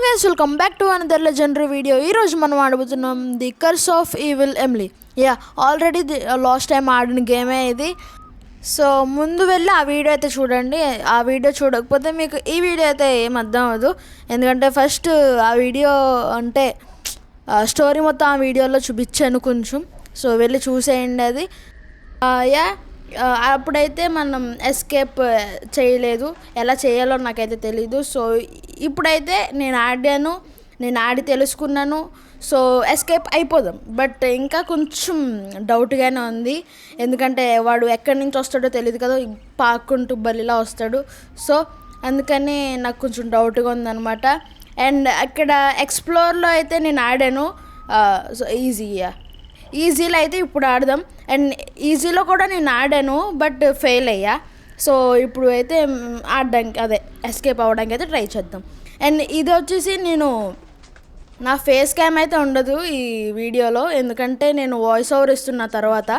Guys welcome back to another legendary video. ఈరోజు మనం ఆడబోతున్నాం the curse of evil Emily. Already last time ఆడిన గేమే ఇది. సో ముందు వెళ్ళి ఆ వీడియో అయితే చూడండి. ఆ వీడియో చూడకపోతే మీకు ఈ వీడియో అయితే ఏం అర్థం అవ్వదు. ఎందుకంటే ఫస్ట్ ఆ వీడియో అంటే స్టోరీ మొత్తం ఆ వీడియోలో చూపించాను కొంచెం. సో వెళ్ళి చూసేయండి అది. అప్పుడైతే మనం ఎస్కేప్ చేయలేదు, ఎలా చేయాలో నాకైతే తెలీదు. సో ఇప్పుడైతే నేను ఆడి తెలుసుకున్నాను. సో ఎస్కేప్ అయిపోదాం. బట్ ఇంకా కొంచెం డౌట్గానే ఉంది, ఎందుకంటే వాడు ఎక్కడి నుంచి వస్తాడో తెలియదు కదా, పాక్కుంటూ బలిలా వస్తాడు. సో అందుకని నాకు కొంచెం డౌట్గా ఉందన్నమాట. అండ్ అక్కడ ఎక్స్ప్లోర్లో అయితే నేను ఆడాను. సో ఈజీలో అయితే ఇప్పుడు ఆడదాం. అండ్ ఈజీలో కూడా నేను ఆడాను, బట్ ఫెయిల్ అయ్యా. సో ఇప్పుడు అయితే ఆడడానికి ఎస్కేప్ అవ్వడానికి అయితే ట్రై చేద్దాం. అండ్ ఇది వచ్చేసి నా ఫేస్ క్యామ్ అయితే ఉండదు ఈ వీడియోలో, ఎందుకంటే నేను వాయిస్ ఓవర్ ఇస్తున్న తర్వాత.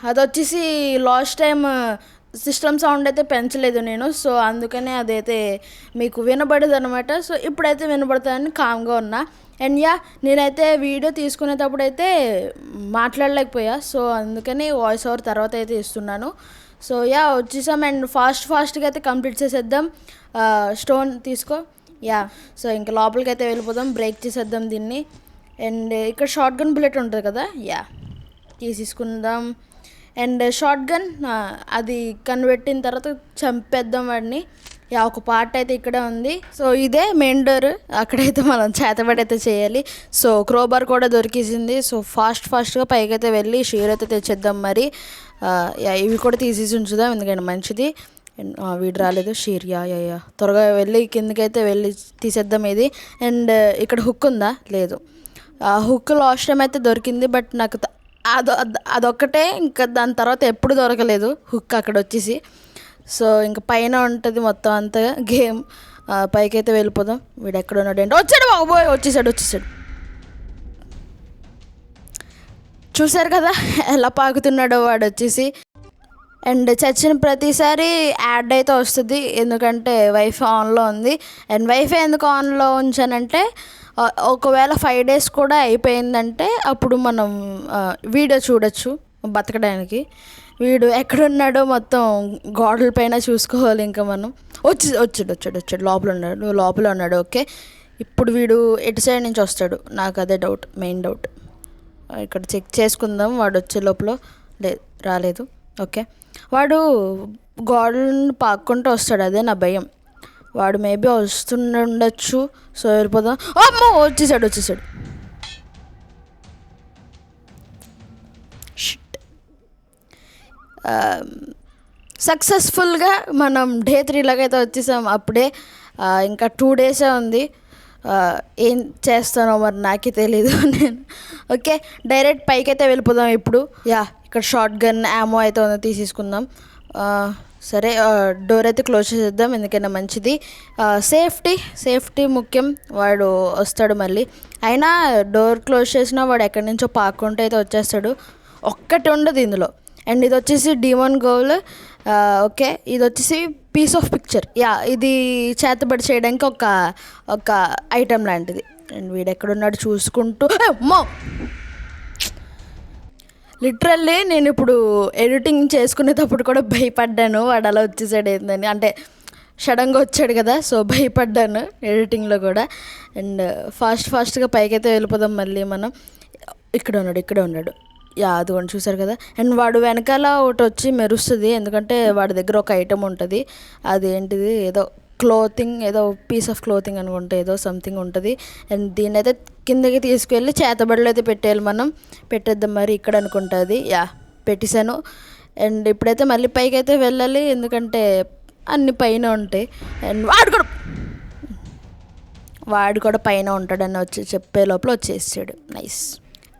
అది వచ్చేసి లాస్ట్ టైం సిస్టమ్ సౌండ్ అయితే పెంచలేదు నేను. సో అందుకనే అదైతే మీకు వినబడదు అనమాట. సో ఇప్పుడైతే వినబడుతుందని కామ్గా ఉన్నా. అండ్ నేనైతే వీడియో తీసుకునేటప్పుడు అయితే మాట్లాడలేకపోయా. సో అందుకని వాయిస్ ఓవర్ తర్వాత అయితే ఇస్తున్నాను. సో వచ్చేసాం. అండ్ ఫాస్ట్గా అయితే కంప్లీట్ చేసేద్దాం. స్టోన్ తీసుకో. సో ఇంకా లోపలికి అయితే వెళ్ళిపోదాం, బ్రేక్ చేసేద్దాం దీన్ని. అండ్ ఇక్కడ షార్ట్ గన్ బుల్లెట్ ఉంటుంది కదా, తీసేసుకుందాం. అండ్ షార్ట్ గన్ అది కనిపెట్టిన తర్వాత చంపేద్దాం వాడిని. ఒక పార్ట్ అయితే ఇక్కడే ఉంది. సో ఇదే మెయిన్ డోర్, అక్కడైతే మనం చేతబడి అయితే చేయాలి. సో క్రోబార్ కూడా దొరికేసింది. సో ఫాస్ట్గా పైకి అయితే వెళ్ళి షీర్ అయితే తెచ్చేద్దాం. మరి ఇవి కూడా తీసేసి ఉంచుదాం, ఎందుకంటే మంచిది. వీడు రాలేదు షీర్. త్వరగా వెళ్ళి కిందకైతే వెళ్ళి తీసేద్దాం ఇది. అండ్ ఇక్కడ హుక్ ఉందా? లేదు. హుక్ లాస్ట్ టైం అయితే దొరికింది, బట్ నాకు అదొక్కటే, ఇంకా దాని తర్వాత ఎప్పుడు దొరకలేదు హుక్ అక్కడ వచ్చేసి. సో ఇంకా పైన ఉంటుంది మొత్తం అంతా గేమ్. పైకి అయితే వెళ్ళిపోదాం. వీడు ఎక్కడ ఉన్నాడు అంటే వచ్చాడు, బాబోయ్ వచ్చేసాడు. చూసారు కదా ఎలా పాకుతున్నాడో వాడు వచ్చేసి. అండ్ చచ్చిన ప్రతిసారి యాడ్ అయితే వస్తుంది, ఎందుకంటే వైఫై ఆన్లో ఉంది. అండ్ వైఫై ఎందుకు ఆన్లో ఉంచానంటే, ఒకవేళ 5 days కూడా అయిపోయిందంటే అప్పుడు మనం వీడియో చూడొచ్చు బతకడానికి. వీడు ఎక్కడున్నాడో మొత్తం గోడల పైన చూసుకోవాలి. ఇంకా మనం వచ్చాడు లోపల ఉన్నాడు. ఓకే, ఇప్పుడు వీడు ఎటు సైడ్ నుంచి వస్తాడు, నాకు అదే డౌట్, మెయిన్ డౌట్. ఇక్కడ చెక్ చేసుకుందాం. వాడు వచ్చే లోపల రాలేదు. ఓకే, వాడు గోడలను పాక్కుంటూ వస్తాడు, అదే నా భయం. వాడు మేబీ వస్తుండొచ్చు. సో వెళ్ళిపోదాం. అమ్మో వచ్చేసాడు. సక్సెస్ఫుల్గా మనం Day 3 లాగైతే వచ్చేసాం అప్పుడే. ఇంకా 2 days ఉంది. ఏం చేస్తానో మరి నాకే తెలీదు నేను. ఓకే, డైరెక్ట్ పైకి అయితే వెళ్ళిపోదాం ఇప్పుడు. ఇక్కడ షార్ట్ గన్ యామో అయితే ఉంది, తీసేసుకుందాం. సరే, డోర్ అయితే క్లోజ్ చేసేద్దాం, ఎందుకైనా మంచిది. సేఫ్టీ ముఖ్యం. వాడు వస్తాడు మళ్ళీ. అయినా డోర్ క్లోజ్ చేసినా వాడు ఎక్కడి నుంచో పాక్కుంటూ అయితే వచ్చేస్తాడు. ఒక్కటి ఉండదు ఇందులో. అండ్ ఇది వచ్చేసి డీమన్ గోల్. ఓకే, ఇది వచ్చేసి పీస్ ఆఫ్ పిక్చర్. ఇది చేతబడి చేయడానికి ఒక ఐటెం లాంటిది. అండ్ వీడు ఎక్కడున్నాడు చూసుకుంటూ, అమ్మో లిటరల్లీ నేను ఇప్పుడు ఎడిటింగ్ చేసుకునేటప్పుడు కూడా భయపడ్డాను, వాడు అలా వచ్చేసాడు ఏందని. అంటే సడన్గా వచ్చాడు కదా, సో భయపడ్డాను ఎడిటింగ్లో కూడా. అండ్ ఫాస్ట్గా పైకైతే వెళ్ళిపోదాం మళ్ళీ మనం. ఇక్కడే ఉన్నాడు. అదిగోండి, చూసారు కదా. అండ్ వాడు వెనకాల ఒకటి వచ్చి మెరుస్తుంది, ఎందుకంటే వాడి దగ్గర ఒక ఐటెం ఉంటుంది. అదేంటిది, ఏదో క్లోతింగ్, ఏదో పీస్ ఆఫ్ క్లోతింగ్ అనుకుంటే, ఏదో సంథింగ్ ఉంటుంది. అండ్ దీన్ని అయితే కిందకి తీసుకెళ్ళి చేతబడిలో అయితే పెట్టేద్దాం మరి. ఇక్కడ అనుకుంటుంది. పెట్టేశాను. అండ్ ఇప్పుడైతే మళ్ళీ పైకి అయితే వెళ్ళాలి, ఎందుకంటే అన్ని పైన ఉంటాయి. అండ్ వాడు కూడా పైన ఉంటాడని వచ్చి చెప్పే లోపల వచ్చేసాడు. నైస్.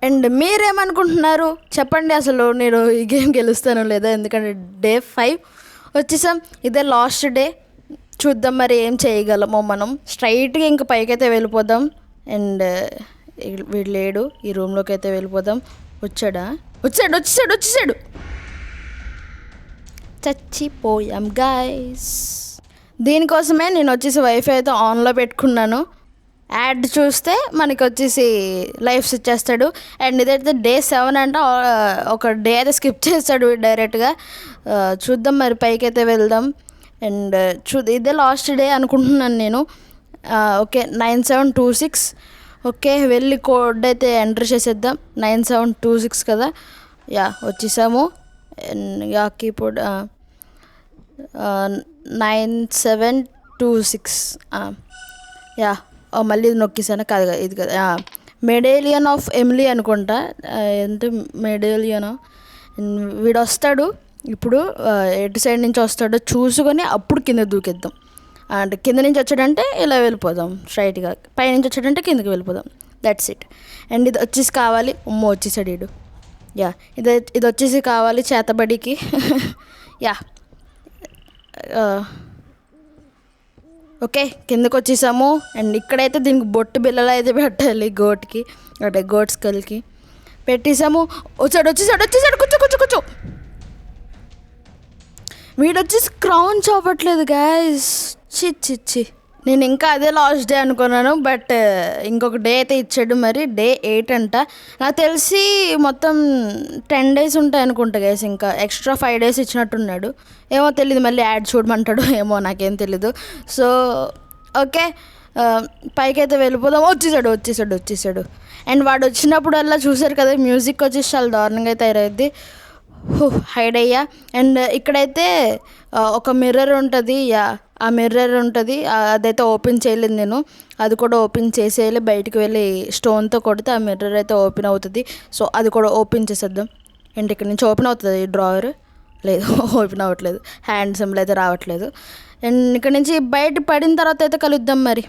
అండ్ మీరేమనుకుంటున్నారు చెప్పండి, అసలు నేను ఈ గేమ్ గెలుస్తానో లేదా? ఎందుకంటే Day 5 వచ్చేసాం. ఇదే లాస్ట్ డే. చూద్దాం మరి ఏం చేయగలమో మనం. స్ట్రైట్గా ఇంకా పైకైతే వెళ్ళిపోదాం. అండ్ వీడు లేడు, ఈ రూమ్లోకి అయితే వెళ్ళిపోదాం. వచ్చాడా? వచ్చేసాడు. చచ్చిపోయాం గైస్. దీనికోసమే నేను వచ్చేసి వైఫై అయితే ఆన్లో పెట్టుకున్నాను. యాడ్ చూస్తే మనకి వచ్చేసి లైఫ్స్ ఇచ్చేస్తాడు. అండ్ ఇదైతే డే 7 అంట. ఒక డే అయితే స్కిప్ చేస్తాడు డైరెక్ట్గా. చూద్దాం మరి, పైకి అయితే వెళ్దాం. అండ్ ఇదే లాస్ట్ డే అనుకుంటున్నాను నేను. ఓకే 9726. ఓకే వెళ్ళి కోడ్ అయితే ఎంటర్ చేసేద్దాం. 9726 కదా. యా వచ్చేసాము. Yeah keyboard 9726. యా మళ్ళీ ఇది నొక్కేసాను. కాదు ఇది కదా, మెడేలియన్ ఆఫ్ ఎమిలీ అనుకుంటా. ఏంటి మెడేలియన్. వీడు వస్తాడు ఇప్పుడు. ఎటు సైడ్ నుంచి వస్తాడో చూసుకొని అప్పుడు కింద దూకేద్దాం. అంటే కింద నుంచి వచ్చాడంటే ఇలా వెళ్ళిపోదాం స్ట్రైట్గా, పైనుంచి వచ్చాడంటే కిందకి వెళ్ళిపోదాం. That's it. అండ్ ఇది వచ్చేసి కావాలి. వచ్చేసాడు వీడు. యా ఇది వచ్చేసి కావాలి చేతబడికి. యా ఓకే కిందకు వచ్చేసాము. అండ్ ఇక్కడైతే దీనికి బొట్టు బిల్లలు అయితే పెట్టాలి గోట్కి, అంటే గోట్ స్కల్కి పెట్టేసాము. వచ్చేసాడు. కూర్చో. వీడు వచ్చేసి క్రౌన్ చూపట్లేదు గాయస్. చి నేను ఇంకా అదే లాస్ట్ డే అనుకున్నాను. బట్ ఇంకొక డే అయితే ఇచ్చాడు. మరి డే 8 అంట. నాకు తెలిసి మొత్తం 10 days ఉంటాయి అనుకుంటా గైస్. ఇంకా ఎక్స్ట్రా 5 days ఇచ్చినట్టున్నాడు. ఏమో తెలీదు, మళ్ళీ యాడ్ చూడమంటాడు ఏమో, నాకేం తెలీదు. సో ఓకే పైకి అయితే వెళ్ళిపోదాం. వచ్చేసాడు. అండ్ వాడు వచ్చినప్పుడల్లా చూసారు కదా, మ్యూజిక్ వచ్చేసి చాలా దారుణంగా అయితే తయారైద్ది. హైడ్ అయ్యా. అండ్ ఇక్కడైతే ఒక మిర్రర్ ఉంటుంది. ఆ మిర్రర్ ఉంటుంది, అదైతే ఓపెన్ చేయలేదు నేను. అది కూడా ఓపెన్ చేసేయాలి. బయటికి వెళ్ళి స్టోన్తో కొడితే ఆ మిర్రర్ అయితే ఓపెన్ అవుతుంది. సో అది కూడా ఓపెన్ చేసేద్దాం. అండ్ ఇక్కడ నుంచి ఓపెన్ అవుతుంది ఈ డ్రావర్. లేదు ఓపెన్ అవ్వట్లేదు, హ్యాండ్ సింబల్ అయితే రావట్లేదు. అండ్ ఇక్కడ నుంచి బయట పడిన తర్వాత అయితే కలుద్దాం మరి.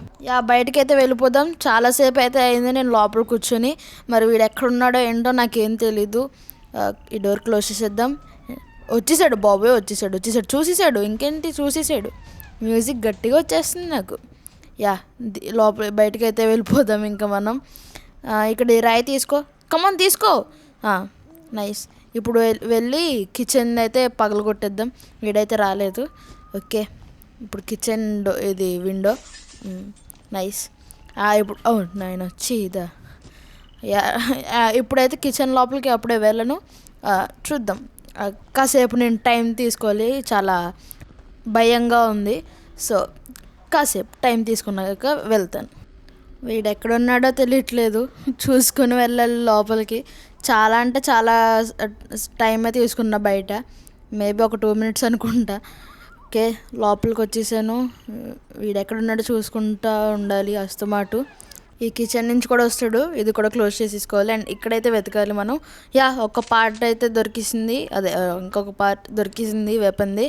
బయటకి అయితే వెళ్ళిపోదాం. చాలాసేపు అయితే అయింది నేను లోపల కూర్చొని. మరి వీడు ఎక్కడున్నాడో ఏంటో నాకేం తెలీదు. ఈ డోర్ క్లోజ్ చేసేద్దాం. వచ్చేసాడు బాబోయ్, వచ్చేసాడు. చూసేసాడు, ఇంకేంటి చూసేసాడు. మ్యూజిక్ గట్టిగా వచ్చేస్తుంది నాకు. లోపల బయటకు అయితే వెళ్ళిపోదాం ఇంకా మనం. ఇక్కడ ఈ రాయి తీసుకో, కమాన్ తీసుకో. నైస్. ఇప్పుడు వెళ్ళి కిచెన్ అయితే పగలగొట్టేద్దాం. వీడైతే రాలేదు. ఓకే ఇప్పుడు కిచెన్ ఇది విండో. నైస్. ఇప్పుడు నేను వచ్చి ఇదా. ఇప్పుడైతే కిచెన్ లోపలికి అప్పుడే వెళ్ళను. చూద్దాం, కాసేపు నేను టైం తీసుకోవాలి. చాలా భయంగా ఉంది. సో కాసేపు టైం తీసుకున్నాక వెళ్తాను. వీడు ఎక్కడున్నాడో తెలియట్లేదు, చూసుకుని వెళ్ళాలి లోపలికి. చాలా అంటే చాలా టైం అయితే తీసుకున్నా బయట. మేబీ ఒక 2 minutes అనుకుంటా. ఓకే లోపలికి వచ్చేసాను. వీడు ఎక్కడున్నాడో చూసుకుంటూ ఉండాలి అస్తమాటు. ఈ కిచెన్ నుంచి కూడా వస్తాడు. ఇది కూడా క్లోజ్ చేసేసుకోవాలి. అండ్ ఇక్కడైతే వెతకాలి మనం. ఒక పార్ట్ అయితే దొరికిసింది. అదే ఇంకొక పార్ట్ దొరికిసింది వెపన్ది.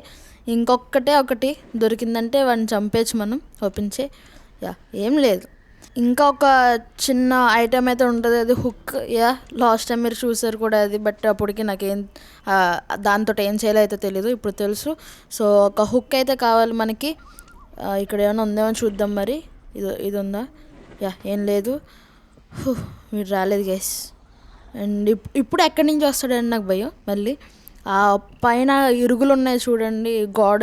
ఒకటి దొరికిందంటే వాడిని చంపేచ్చు మనం ఓపెన్ చేయి. ఏం లేదు, ఇంకా ఒక చిన్న ఐటెం అయితే ఉంటుంది, అది హుక్. లాస్ట్ టైం మీరు చూసారు కూడా అది. బట్ అప్పటికి నాకేం దాంతో ఏం చేయాలో అయితే తెలీదు, ఇప్పుడు తెలుసు. సో ఒక హుక్ అయితే కావాలి మనకి. ఇక్కడ ఏమైనా ఉందేమో చూద్దాం మరి. ఇది ఉందా? ఏం లేదు. మీరు రాలేదు గైస్. అండ్ ఇప్పుడు ఎక్కడి నుంచి వస్తాడని నాకు భయం. మళ్ళీ ఆ పైన ఇరుగులు ఉన్నాయి చూడండి, గోడ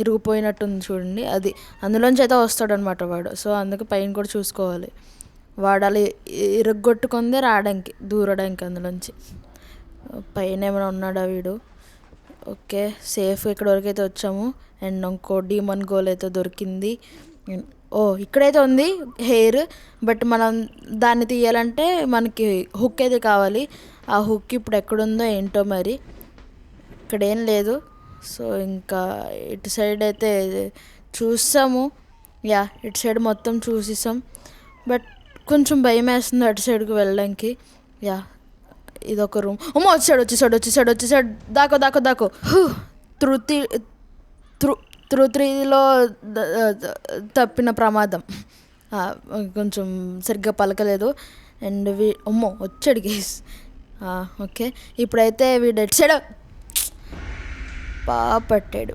ఇరుగుపోయినట్టుంది చూడండి, అది అందులోంచి అయితే వస్తాడనమాట వాడు. సో అందుకే పైన కూడా చూసుకోవాలి. వాడు అలా ఇరుగ్గొట్టుకుందే దూరడానికి అందులోంచి. పైన ఏమైనా ఉన్నాడా వీడు? Okay safe. ఇక్కడ వరకు అయితే వచ్చాము. అండ్ ఇంకో డీమన్ గోల్ అయితే దొరికింది. ఇక్కడైతే ఉంది హెయిర్. బట్ మనం దాన్ని తీయాలంటే మనకి హుక్ అయితే కావాలి. ఆ హుక్ ఇప్పుడు ఎక్కడుందో ఏంటో మరి. ఇక్కడేం లేదు. సో ఇంకా ఇటు సైడ్ అయితే చూసాము. ఇటు సైడ్ మొత్తం చూసేసాం. బట్ కొంచెం భయం వేస్తుంది అటు సైడ్కి వెళ్ళడానికి. ఇదొక రూమ్. వచ్చేసాడు. దాకో. త్రూత్రీలో తప్పిన ప్రమాదం. కొంచెం సరిగ్గా పలకలేదు. అండ్ వచ్చాడు గేస్. ఓకే ఇప్పుడైతే వీడు ఎటు సైడ్ పట్టాడు.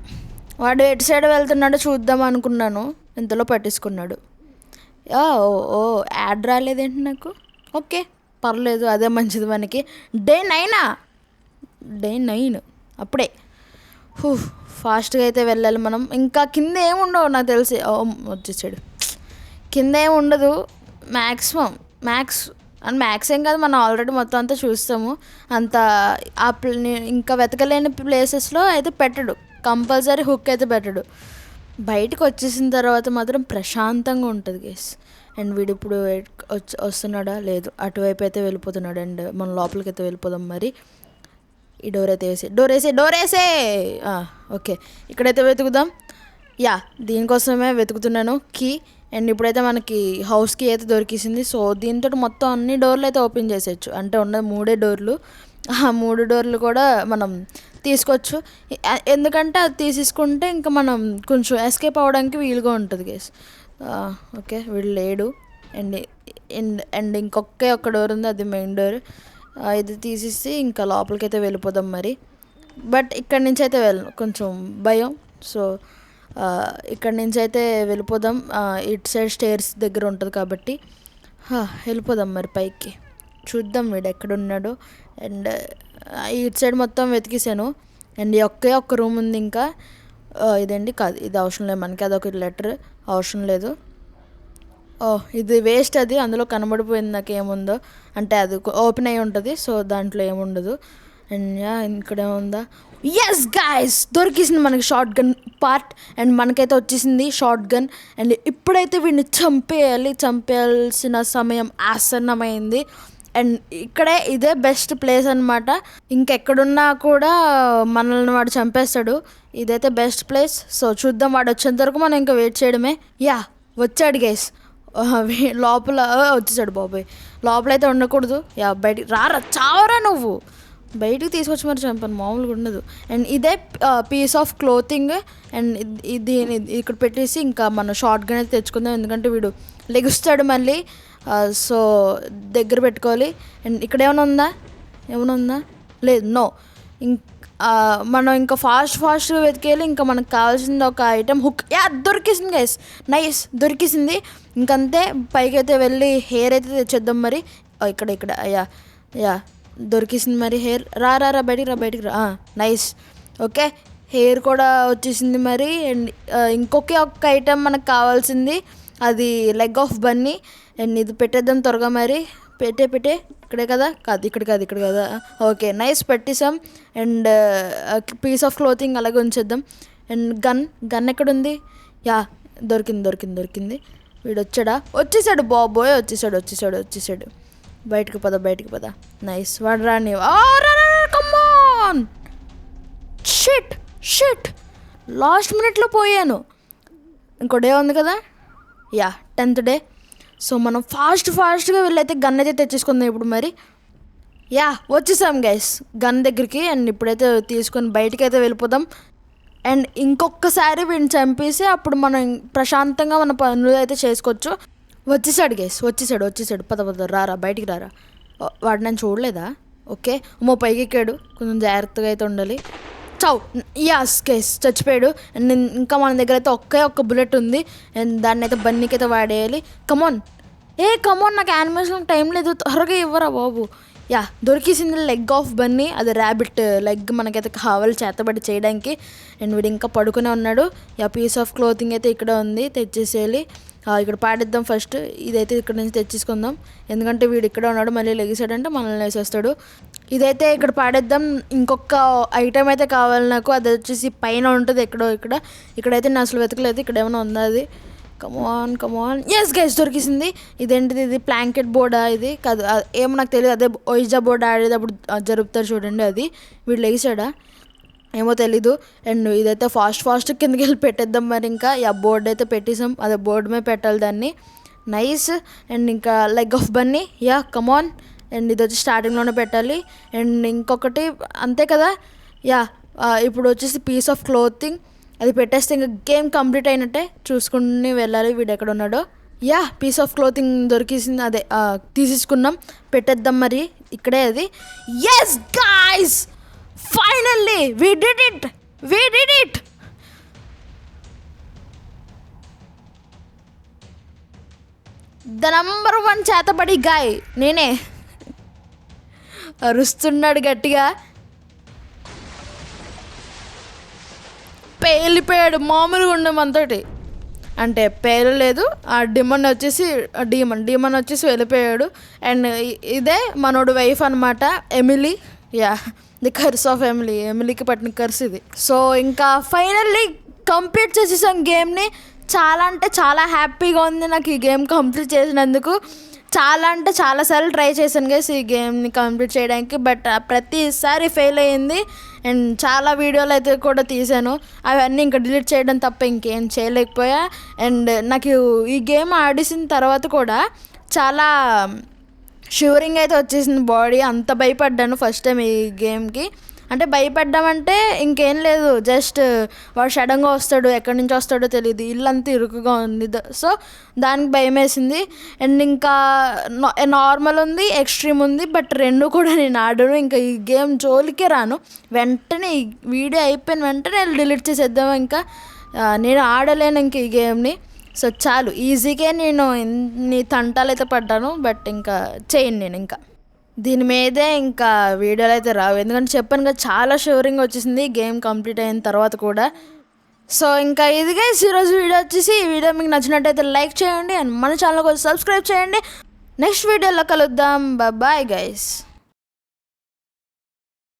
వాడు ఎటు సైడ్ వెళ్తున్నాడో చూద్దాం అనుకున్నాను, ఇంతలో పట్టేసుకున్నాడు. యాడ్ రాలేదేంటి నాకు? ఓకే పర్లేదు, అదే మంచిది మనకి. డే 9 అప్పుడే. ఫాస్ట్గా అయితే వెళ్ళాలి మనం. ఇంకా కింద ఏముండవు నాకు తెలిసి. వచ్చేసాడు. కింద ఏమి ఉండదు మ్యాక్స్ ఏం కాదు, మనం ఆల్రెడీ మొత్తం అంతా చూస్తాము. అంత ఇంకా వెతకలేని ప్లేసెస్లో అయితే పెట్టడు, కంపల్సరీ హుక్ అయితే పెట్టడు. బయటకు వచ్చేసిన తర్వాత మాత్రం ప్రశాంతంగా ఉంటుంది గైస్. అండ్ వీడు ఇప్పుడు వస్తున్నాడా లేదు, అటువైపు అయితే వెళ్ళిపోతున్నాడు. అండ్ మనం లోపలికి అయితే వెళ్ళిపోదాం. మరి ఈ డోర్ వేసే ఓకే, ఇక్కడైతే వెతుకుదాం. దీనికోసమే వెతుకుతున్నాను కీ. అండ్ ఇప్పుడైతే మనకి హౌస్కి అయితే దొరికిసింది. సో దీంతో మొత్తం అన్ని డోర్లు అయితే ఓపెన్ చేసేయచ్చు. అంటే ఉన్నది 3 డోర్లు. ఆ 3 డోర్లు కూడా మనం తీసుకోవచ్చు. ఎందుకంటే అది తీసేసుకుంటే ఇంకా మనం కొంచెం ఎస్కేప్ అవ్వడానికి వీలుగా ఉంటుంది గైస్. ఓకే, వీడు లేడు. అండ్ అండ్ ఒక్క డోర్ ఉంది, అది మెయిన్ డోర్. ఇది తీసేసి ఇంకా లోపలికి అయితే వెళ్ళిపోదాం మరి. బట్ ఇక్కడి నుంచి అయితే కొంచెం భయం. సో ఇక్కడి నుంచి అయితే వెళ్ళిపోదాం. ఇటు సైడ్ స్టేర్స్ దగ్గర ఉంటుంది కాబట్టి వెళ్ళిపోదాం మరి పైకి. చూద్దాం వీడు ఎక్కడున్నాడు. అండ్ ఇటు సైడ్ మొత్తం వెతికేసాను. అండ్ ఒక్క రూమ్ ఉంది ఇంకా. ఇదేంటి కాదు, ఇది అవసరం లేదు మనకి, అదొక లెటర్ అవసరం లేదు. ఇది వేస్ట్, అది అందులో కనబడిపోయింది నాకు ఏముందో. అంటే అది ఓపెన్ అయ్యి ఉంటుంది, సో దాంట్లో ఏముండదు. అండ్ ఇక్కడ ఏముందా, ఎస్ గైస్, దొరికేసింది మనకి షార్ట్ గన్ పార్ట్. అండ్ మనకైతే వచ్చేసింది షార్ట్ గన్. అండ్ ఇప్పుడైతే వీడిని చంపేయాల్సిన సమయం ఆసన్నమైంది. అండ్ ఇదే బెస్ట్ ప్లేస్ అనమాట. ఇంకెక్కడున్నా కూడా మనల్ని వాడు చంపేస్తాడు. ఇదైతే బెస్ట్ ప్లేస్. సో చూద్దాం, వాడు వచ్చేంత వరకు మనం ఇంకా వెయిట్ చేయడమే. వచ్చాడు గైస్. లోపల వచ్చేసాడు బాబాయ్. లోపలైతే ఉండకూడదు. బయటికి చావరా నువ్వు. బయటికి తీసుకొచ్చి మరి చంపాను, మామూలుగా ఉండదు. అండ్ ఇదే పీస్ ఆఫ్ క్లోతింగ్. అండ్ ఇది ఇక్కడ పెట్టేసి ఇంకా మనం షార్ట్ గన్ అయితే తెచ్చుకుందాం. ఎందుకంటే వీడు లెగుస్తాడు మళ్ళీ. సో దగ్గర పెట్టుకోవాలి. అండ్ ఇక్కడ ఏమైనా ఉందా లేదు, నో. మనం ఇంకా ఫాస్ట్గా వెతికేయాలి. ఇంకా మనకు కావాల్సింది ఒక ఐటమ్ హుక్. దొరికేసింది గైస్, నైస్, దొరికేసింది. ఇంకంతే, పైకి అయితే వెళ్ళి హెయిర్ అయితే తెచ్చేద్దాం మరి. ఇక్కడ దొరికేసింది మరి హెయిర్. రా బయటికి రా. నైస్, ఓకే, హెయిర్ కూడా వచ్చేసింది మరి. అండ్ ఒక్క ఐటెం మనకు కావాల్సింది, అది లెగ్ ఆఫ్ బన్నీ. అండ్ ఇది పెట్టేద్దాం త్వరగా మరి. పెట్టే ఇక్కడే కదా, ఇక్కడ కదా. ఓకే, నైస్, పెట్టేసాం. అండ్ పీస్ ఆఫ్ క్లోతింగ్ అలాగే ఉంచేద్దాం. అండ్ గన్ ఎక్కడుంది? దొరికింది. వీడు వచ్చేసాడు బాబోయ్, వచ్చేసాడు. బయటికి పద. నైస్, వాడు రాని. కమాన్. షిట్, లాస్ట్ మినిట్లో పోయాను. ఇంకో డే ఉంది కదా, 10th డే. సో మనం ఫాస్ట్గా వెళ్ళైతే గన్ అయితే తెచ్చేసుకుందాం ఇప్పుడు మరి. వచ్చేసాం గైస్ గన్ దగ్గరికి. అండ్ ఇప్పుడైతే తీసుకొని బయటికి అయితే వెళ్ళిపోదాం. అండ్ ఇంకొకసారి వీడిని చంపేసి అప్పుడు మనం ప్రశాంతంగా మన పనులు అయితే చేసుకోవచ్చు. వచ్చేసాడు గైస్, వచ్చేసాడు. పద రారా, బయటికి రారా. వాడు నన్ను చూడలేదా? ఓకే, పైకి ఎక్కాడు, కొంచెం జాగ్రత్తగా అయితే ఉండాలి. గైస్, చచ్చిపోయాడు. అండ్ ఇంకా మన దగ్గర అయితే ఒక్క బుల్లెట్ ఉంది. అండ్ దాన్ని అయితే బన్నీకి అయితే వాడేయాలి. కమాన్, నాకు యానిమేషన్ టైం లేదు, త్వరగా ఇవ్వరా బాబు. దొరికేసింది లెగ్ ఆఫ్ బన్నీ. అది ర్యాబిట్ లెగ్ మనకైతే కావాలి చేతబడి చేయడానికి. అండ్ వీడు ఇంకా పడుకునే ఉన్నాడు. పీస్ ఆఫ్ క్లోతింగ్ అయితే ఇక్కడ ఉంది, తెచ్చేసేయాలి. ఇక్కడ పాడేద్దాం ఫస్ట్. ఇదైతే ఇక్కడ నుంచి తెచ్చేసుకుందాం, ఎందుకంటే వీడు ఇక్కడ ఉన్నాడు, మళ్ళీ లెగిసాడంటే మనల్ని వేసేస్తాడు. ఇదైతే ఇక్కడ పాడేద్దాం. ఇంకొక ఐటెం అయితే కావాలి నాకు, అది వచ్చేసి పైన ఉంటుంది ఇక్కడైతే నేను అసలు వెతకలేదు. ఇక్కడ ఏమైనా ఉందా? అది కమాన్. Yes guys, దొరికిసింది. ఇదేంటిది? ఇది ప్లాంకెట్ బోర్డా? ఇది కాదు, ఏమో నాకు తెలియదు. అదే ఒయిజా బోర్డ్ ఆడేటప్పుడు జరుపుతారు చూడండి, అది. వీడు లెగిసాడా ఏమో తెలీదు. అండ్ ఇదైతే ఫాస్ట్ కిందకి వెళ్ళి పెట్టేద్దాం మరి. ఇంకా బోర్డు అయితే పెట్టేసాం, అదే బోర్డు మీద పెట్టాలి దాన్ని. నైస్. అండ్ ఇంకా leg of Bunny. Come on. And ఇది వచ్చి స్టార్టింగ్లోనే పెట్టాలి. అండ్ ఇంకొకటి అంతే కదా. ఇప్పుడు వచ్చేసి పీస్ ఆఫ్ క్లోతింగ్, అది పెట్టేస్తే ఇంకా గేమ్ కంప్లీట్ అయినట్టే. చూసుకుని వెళ్ళాలి వీడు ఎక్కడ ఉన్నాడో. పీస్ ఆఫ్ క్లోతింగ్ దొరికేసింది, అదే తీసేసుకున్నాం. పెట్టేద్దాం మరి ఇక్కడే అది. Yes guys, finally we did it. The number 1 చేతబడి గాయ్ నేనే. అరుస్తున్నాడు గట్టిగా. పేలిపోయాడు, మామూలుగా ఉండే మనతోటి. అంటే పేలలేదు, ఆ డీమన్ వచ్చేసి వెళ్ళిపోయాడు. అండ్ ఇదే మనోడు వైఫ్ అనమాట, Emily. Yeah, the curse of ఎమిలీకి పట్టిన కర్స్ ఇది. సో ఇంకా ఫైనల్లీ కంప్లీట్ చేసేసాం గేమ్ని. చాలా అంటే చాలా హ్యాపీగా ఉంది నాకు ఈ గేమ్ కంప్లీట్ చేసినందుకు. చాలా అంటే చాలాసార్లు ట్రై చేశాను గైస్ ఈ గేమ్ని కంప్లీట్ చేయడానికి, బట్ ప్రతిసారి ఫెయిల్ అయ్యింది. అండ్ చాలా వీడియోలు అయితే కూడా తీసాను, అవన్నీ ఇంకా డిలీట్ చేయడం తప్ప ఇంకేం చేయలేకపోయా. అండ్ నాకు ఈ గేమ్ ఆడేసిన తర్వాత కూడా చాలా షివరింగ్ అయితే వచ్చేసింది బాడీ, అంత భయపడ్డాను ఫస్ట్ టైం ఈ గేమ్కి. అంటే భయపడ్డామంటే ఇంకేం లేదు, జస్ట్ వాడు సడన్గా వస్తాడు, ఎక్కడి నుంచి వస్తాడో తెలియదు, ఇల్లంతా ఇరుకుగా ఉంది, సో దానికి భయం వేసింది. అండ్ ఇంకా నార్మల్ ఉంది, ఎక్స్ట్రీమ్ ఉంది, బట్ రెండు కూడా నేను ఆడను. ఇంకా ఈ గేమ్ జోలికే రాను. వెంటనే ఈ వీడియో అయిపోయిన వెంటనే డిలీట్ చేసేద్దాం. ఇంకా నేను ఆడలేను ఇంక ఈ గేమ్ని. సో చాలు, ఈజీగా నేను ఇన్ని తంటాలు అయితే పడ్డాను, బట్ ఇంకా చేయను నేను. ఇంకా దీని మీదే ఇంకా వీడియోలు అయితే రావు, ఎందుకంటే చెప్పాను కదా చాలా షివరింగ్ వచ్చేసింది గేమ్ కంప్లీట్ అయిన తర్వాత కూడా. సో ఇంకా ఇదిగా ఈరోజు వీడియో వచ్చేసి, ఈ వీడియో మీకు నచ్చినట్టయితే లైక్ చేయండి అండ్ మన ఛానల్ కోసం సబ్స్క్రైబ్ చేయండి. నెక్స్ట్ వీడియోలో కలుద్దాం. Bye guys.